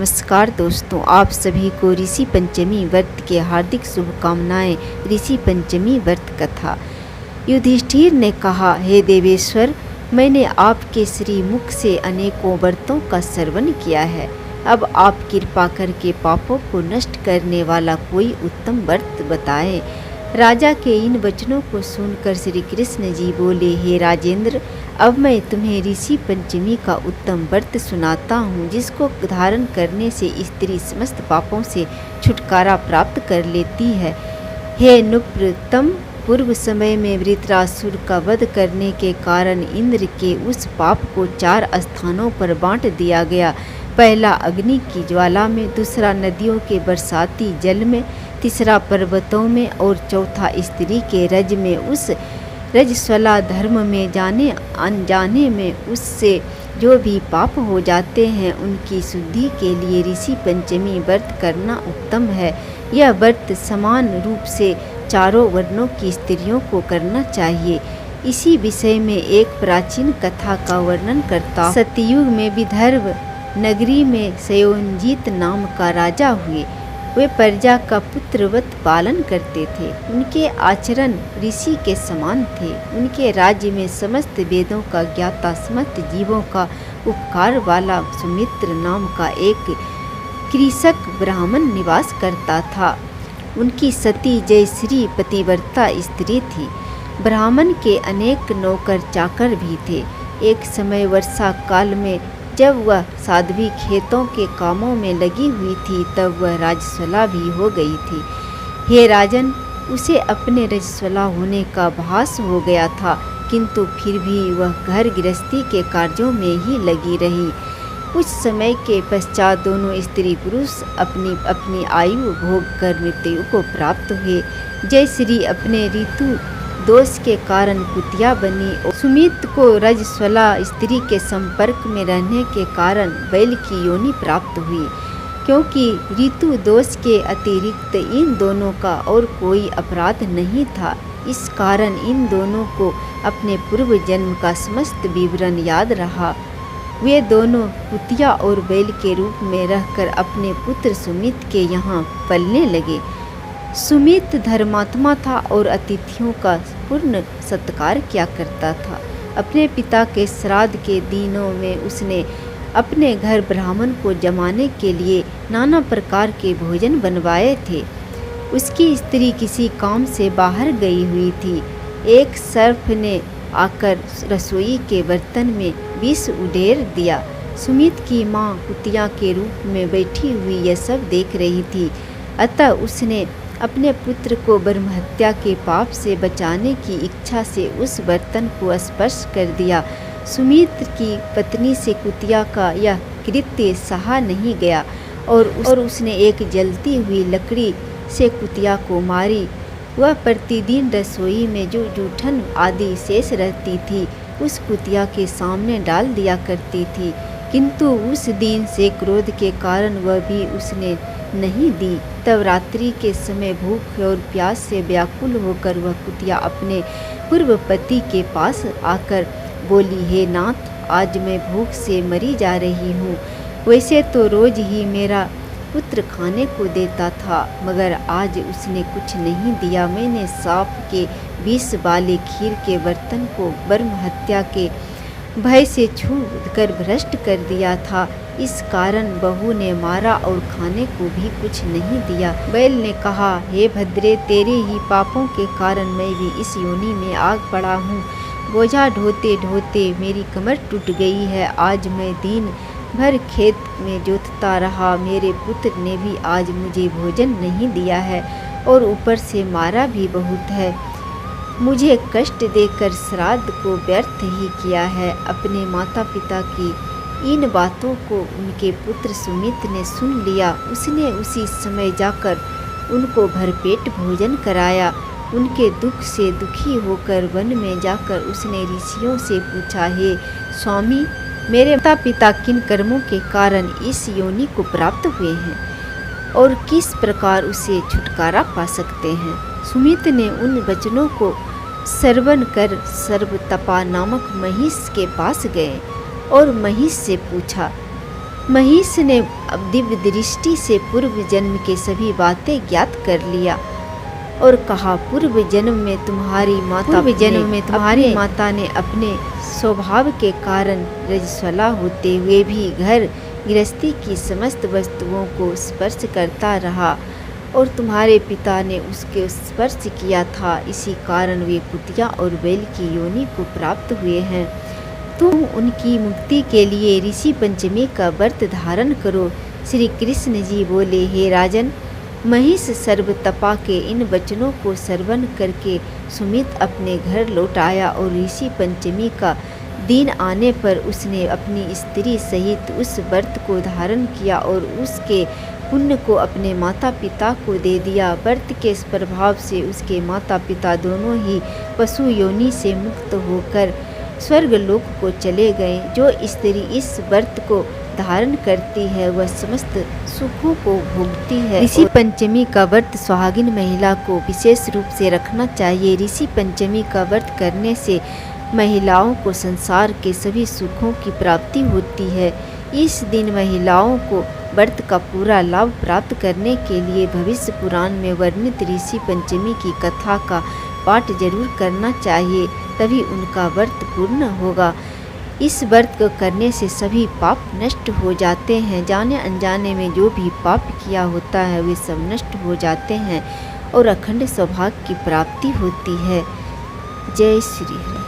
नमस्कार दोस्तों, आप सभी को ऋषि पंचमी व्रत के हार्दिक शुभकामनाएं। ऋषि पंचमी व्रत कथा। युधिष्ठिर ने कहा, हे देवेश्वर, मैंने आपके श्री मुख से अनेकों व्रतों का श्रवण किया है। अब आप कृपा करके पापों को नष्ट करने वाला कोई उत्तम व्रत बताएं। राजा के इन वचनों को सुनकर श्री कृष्ण जी बोले, हे राजेंद्र, अब मैं तुम्हें ऋषि पंचमी का उत्तम व्रत सुनाता हूँ, जिसको धारण करने से स्त्री समस्त पापों से छुटकारा प्राप्त कर लेती है। हे नृपतम, पूर्व समय में वृत्रासुर का वध करने के कारण इंद्र के उस पाप को 4 स्थानों पर बांट दिया गया। पहला अग्नि की ज्वाला में, दूसरा नदियों के बरसाती जल में, तीसरा पर्वतों में और चौथा स्त्री के रज में। उस रजस्वला धर्म में जाने अनजाने में उससे जो भी पाप हो जाते हैं, उनकी शुद्धि के लिए ऋषि पंचमी व्रत करना उत्तम है। यह व्रत समान रूप से चारों वर्णों की स्त्रियों को करना चाहिए। इसी विषय में एक प्राचीन कथा का वर्णन करता। सतयुग में विदर्भ नगरी में सयोंजित नाम का राजा हुए। वे प्रजा का पुत्रवत पालन करते थे। उनके आचरण ऋषि के समान थे। उनके राज्य में समस्त वेदों का ज्ञाता, समस्त जीवों का उपकार वाला सुमित्र नाम का एक कृषक ब्राह्मण निवास करता था। उनकी सती जयश्री पतिव्रता स्त्री थी। ब्राह्मण के अनेक नौकर चाकर भी थे। एक समय वर्षा काल में जब वह साध्वी खेतों के कामों में लगी हुई थी, तब वह रजस्वला भी हो गई थी। हे राजन, उसे अपने रजस्वला होने का भास हो गया था, किंतु फिर भी वह घर गृहस्थी के कार्यों में ही लगी रही। कुछ समय के पश्चात दोनों स्त्री पुरुष अपनी अपनी आयु भोग कर मृत्यु को प्राप्त हुए। जयश्री अपने ऋतु दोष के कारण कुतिया बनी। सुमित को रजस्वला स्त्री के संपर्क में रहने के कारण बैल की योनि प्राप्त हुई। क्योंकि ऋतु दोष के अतिरिक्त इन दोनों का और कोई अपराध नहीं था, इस कारण इन दोनों को अपने पूर्व जन्म का समस्त विवरण याद रहा। वे दोनों कुतिया और बैल के रूप में रहकर अपने पुत्र सुमित के यहाँ पलने लगे। सुमित धर्मात्मा था और अतिथियों का पूर्ण सत्कार किया करता था। अपने पिता के श्राद्ध के दिनों में उसने अपने घर ब्राह्मण को जमाने के लिए नाना प्रकार के भोजन बनवाए थे। उसकी स्त्री किसी काम से बाहर गई हुई थी। एक सर्प ने आकर रसोई के बर्तन में विष उडेर दिया। सुमित की माँ कुतिया के रूप में बैठी हुई यह सब देख रही थी, अतः उसने अपने पुत्र को ब्रह्महत्या के पाप से बचाने की इच्छा से उस बर्तन को स्पर्श कर दिया। सुमित की पत्नी से कुतिया का यह कृत्य सहा नहीं गया और उसने एक जलती हुई लकड़ी से कुतिया को मारी। वह प्रतिदिन रसोई में जो जूठन आदि शेष रहती थी, उस कुतिया के सामने डाल दिया करती थी, किंतु उस दिन से क्रोध के कारण वह भी उसने नहीं दी। तब रात्रि के समय भूख और प्यास से व्याकुल होकर वह कुतिया अपने पूर्व पति के पास आकर बोली, हे नाथ, आज मैं भूख से मरी जा रही हूँ। वैसे तो रोज ही मेरा पुत्र खाने को देता था, मगर आज उसने कुछ नहीं दिया। मैंने सांप के विष वाले खीर के बर्तन को ब्रह्महत्या के भय से छू कर भ्रष्ट कर दिया था। इस कारण बहू ने मारा और खाने को भी कुछ नहीं दिया। बैल ने कहा, हे भद्रे, तेरे ही पापों के कारण मैं भी इस योनि में आग पड़ा हूँ। बोझा ढोते ढोते मेरी कमर टूट गई है। आज मैं दिन भर खेत में जोतता रहा। मेरे पुत्र ने भी आज मुझे भोजन नहीं दिया है और ऊपर से मारा भी बहुत है। मुझे कष्ट देकर श्राद्ध को व्यर्थ ही किया है। अपने माता पिता की इन बातों को उनके पुत्र सुमित ने सुन लिया। उसने उसी समय जाकर उनको भरपेट भोजन कराया। उनके दुख से दुखी होकर वन में जाकर उसने ऋषियों से पूछा, हे स्वामी, मेरे माता पिता किन कर्मों के कारण इस योनि को प्राप्त हुए हैं और किस प्रकार उसे छुटकारा पा सकते हैं। सुमित ने उन वचनों को श्रवण कर सर्वतपा नामक महिष के पास गए और महिष से पूछा, महिष ने अब दिव्य दृष्टि से पूर्व जन्म के सभी बातें ज्ञात कर लिया और कहा, पूर्व जन्म में तुम्हारी माता ने अपने स्वभाव के कारण रजस्वला होते हुए भी घर गृहस्थी की समस्त वस्तुओं को स्पर्श करता रहा और तुम्हारे पिता ने उसके स्पर्श किया था। इसी कारण वे कुतिया और बैल की योनि को प्राप्त हुए हैं। तुम उनकी मुक्ति के लिए ऋषि पंचमी का व्रत धारण करो। श्री कृष्ण जी बोले, हे राजन, महिष सर्वतपा के इन वचनों को श्रवण करके सुमित अपने घर लौट आया और ऋषि पंचमी का दिन आने पर उसने अपनी स्त्री सहित उस व्रत को धारण किया और उसके पुण्य को अपने माता पिता को दे दिया। व्रत के प्रभाव से उसके माता पिता दोनों ही पशु योनि से मुक्त होकर स्वर्ग लोक को चले गए। जो स्त्री इस व्रत को धारण करती है वह समस्त सुखों को भोगती है। ऋषि पंचमी का व्रत सुहागिन महिला को विशेष रूप से रखना चाहिए। ऋषि पंचमी का व्रत करने से महिलाओं को संसार के सभी सुखों की प्राप्ति होती है। इस दिन महिलाओं को व्रत का पूरा लाभ प्राप्त करने के लिए भविष्य पुराण में वर्णित ऋषि पंचमी की कथा का पाठ जरूर करना चाहिए, तभी उनका व्रत पूर्ण होगा। इस व्रत को करने से सभी पाप नष्ट हो जाते हैं। जाने अनजाने में जो भी पाप किया होता है वे सब नष्ट हो जाते हैं और अखंड सौभाग्य की प्राप्ति होती है। जय श्री हरि।